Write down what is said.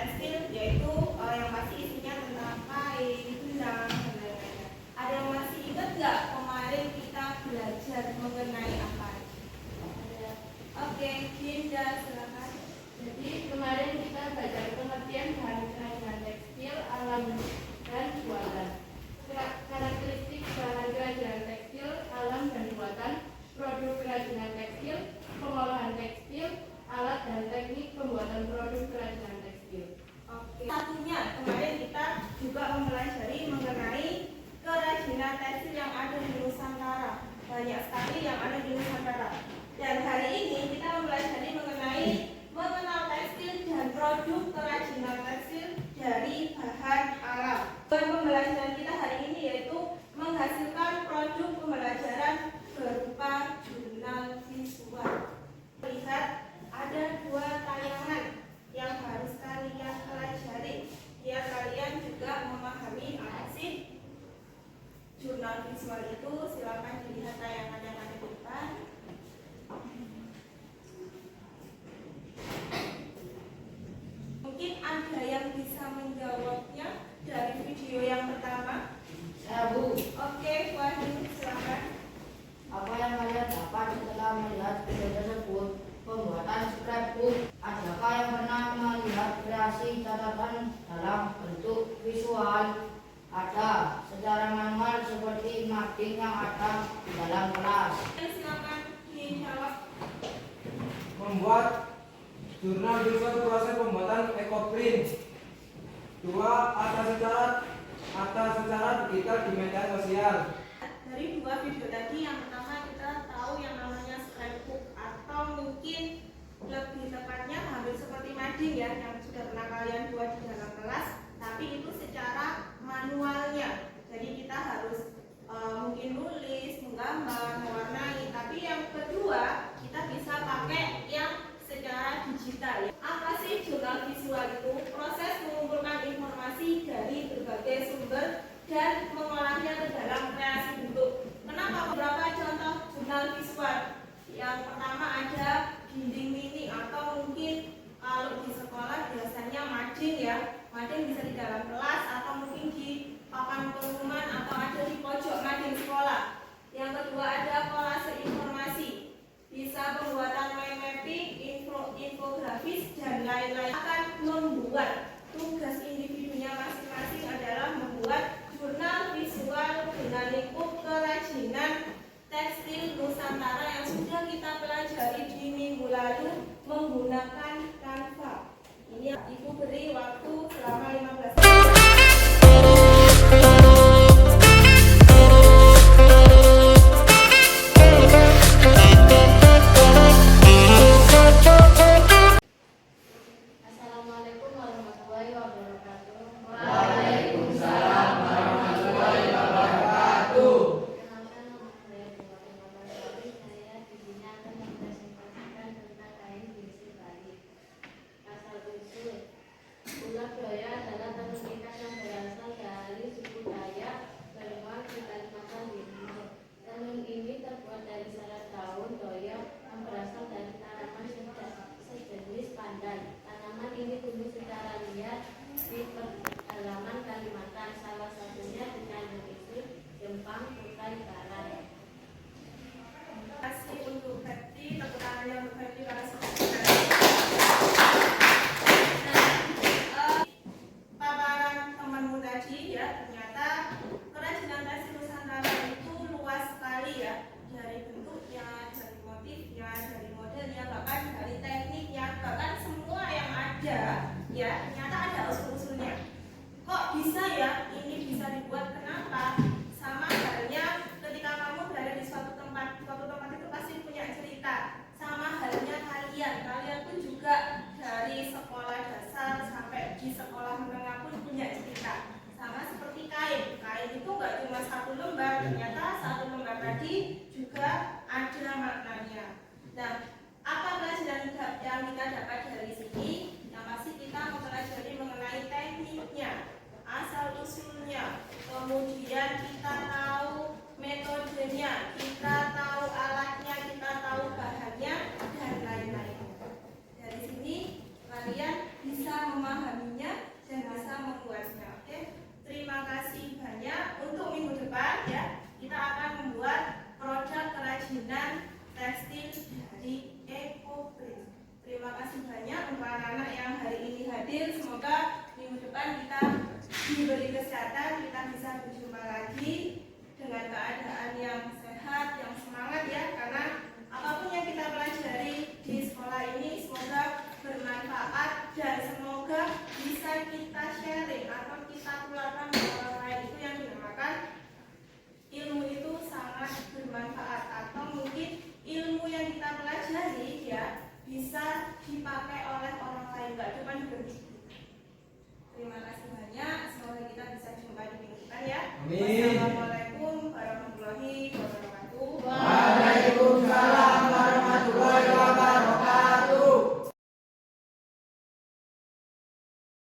tekstil, yaitu yang pasti isinya tentang kain, benang, dan lain-lain. Ada yang masih ingat nggak kemarin kita belajar mengenai apa? Oke, Dinda silakan. Jadi kemarin kita belajar pengertian bahan tekstil, alam dan buatan. Karakteristik bahan kerajinan tekstil, alam dan buatan, produk kerajinan tekstil, pengolahan tekstil, alat dan teknik pembuatan produk kerajinan tekstil. Oke. Satunya kemarin kita juga mempelajari mengenai kerajinan tekstil yang ada di Nusantara. Banyak sekali yang ada di Nusantara. Dan hari ini kita mempelajari mengenai mengenal tekstil dan produk kerajinan tekstil dari bahan alam. Pembelajaran kita hari ini yaitu menghasilkan produk pembelajaran berupa jurnal visual. Lihat, ada dua tayangan yang harus kalian pelajari biar kalian juga memahami apa sih jurnal visual itu. Silakan dilihat tayangan yang ada di depan. Mungkin ada yang bisa menjawabnya dari video yang pertama. Ya, Bu. Oke, Wahyu, silakan. Apa yang kalian dapat setelah melihat video tersebut? Pembuatan scrapbook. Adakah yang pernah melihat kreasi catatan dalam bentuk visual? Ada, secara manual seperti mading yang ada di dalam kelas. Silakan dijawab. Membuat jurnal visual proses pembuatan ekoprint. 2. Atas secara digital di media sosial. Dari dua video tadi, yang pertama kita tahu yang namanya scrapbook atau mungkin lebih tepatnya hampir seperti mading ya, yang sudah pernah kalian buat di dalam kelas, tapi itu secara manualnya. Jadi kita harus mungkin nulis, menggambar, mewarnai. Tapi yang kedua kita bisa pakai yang secara digital ya. Apa sih jurnal visual itu? Proses mengumpulkan informasi dari berbagai sumber dan mengolahnya ke dalam kreasi bentuk. Kenapa? Beberapa contoh jurnal visual. Yang pertama ada dinding mini atau mungkin kalau di sekolah biasanya mading ya. Mading bisa di dalam kelas atau mungkin di papan pengumuman atau ada di pojok mading sekolah. Yang kedua ada kolase informasi. Bisa pembuatan mind mapping, infografis dan lain-lain. Akan membuat tugas individunya masing-masing adalah membuat jurnal visual dengan lingkup kerajinan tekstil Nusantara yang sudah kita pelajari di minggu lalu menggunakan Canva. Ini Ibu beri waktu selama 15 menit. Assalamualaikum warahmatullahi wabarakatuh. Waalaikumsalam warahmatullahi wabarakatuh. Kenalkan, nama saya Fatimah Sari. Saya di sini akan mempresentasikan tentang kain geringsing Bali. Asal usul ulah Doya adalah tenun ikat yang berasal dari suku Dayak Berwan di Kalimantan Timur. Tenun ini terbuat dari serat daun doya yang berasal dari tanaman sejenis pandan. Tanaman ini tumbuh secara liar di pedalaman Kalimantan, salah satunya di Tanjung Isul, Jepang, Kutai Barat. Terima kasih untuk Betty, tepuk tangan yang untuk Betty para paparan temanmu tadi ya, ternyata kerajinan tekstil Nusantara itu luas sekali ya, dari bentuknya, dari motifnya, dari modelnya, bahkan dari tekniknya, bahkan semua yang ada ya, ternyata ada usul-usulnya. Kok bisa ya ini bisa dibuat? Kenapa? Sama halnya ketika kamu berada di suatu tempat itu pasti punya cerita. Sama halnya kalian pun juga dari sekolah dasar sampai di sekolah menengah pun punya cerita. Sama seperti kain itu nggak cuma satu lembar, ternyata satu lembar tadi juga ada maknanya. Nah, apa pelajaran yang kita dapat dari sini? Yang pasti kita mempelajari mengenai tekniknya, asal usulnya, kemudian kita tahu metodenya, kita tahu alatnya, kita tahu bahannya dan lain-lain. Dari sini kalian bisa memahaminya mudah-mudahan kita diberi kesehatan, kita bisa berjumpa lagi dengan keadaan yang sehat, yang semangat ya, karena apapun yang kita pelajari di sekolah ini semoga bermanfaat dan semoga bisa kita sharing atau kita tularkan ke orang lain. Itu yang dinamakan ilmu itu sangat bermanfaat, atau mungkin ilmu yang kita pelajari ya bisa dipakai oleh orang lain, gak cuma diberi. Terima kasih banyak, semoga kita bisa jumpa di minggu depan ya. Amin.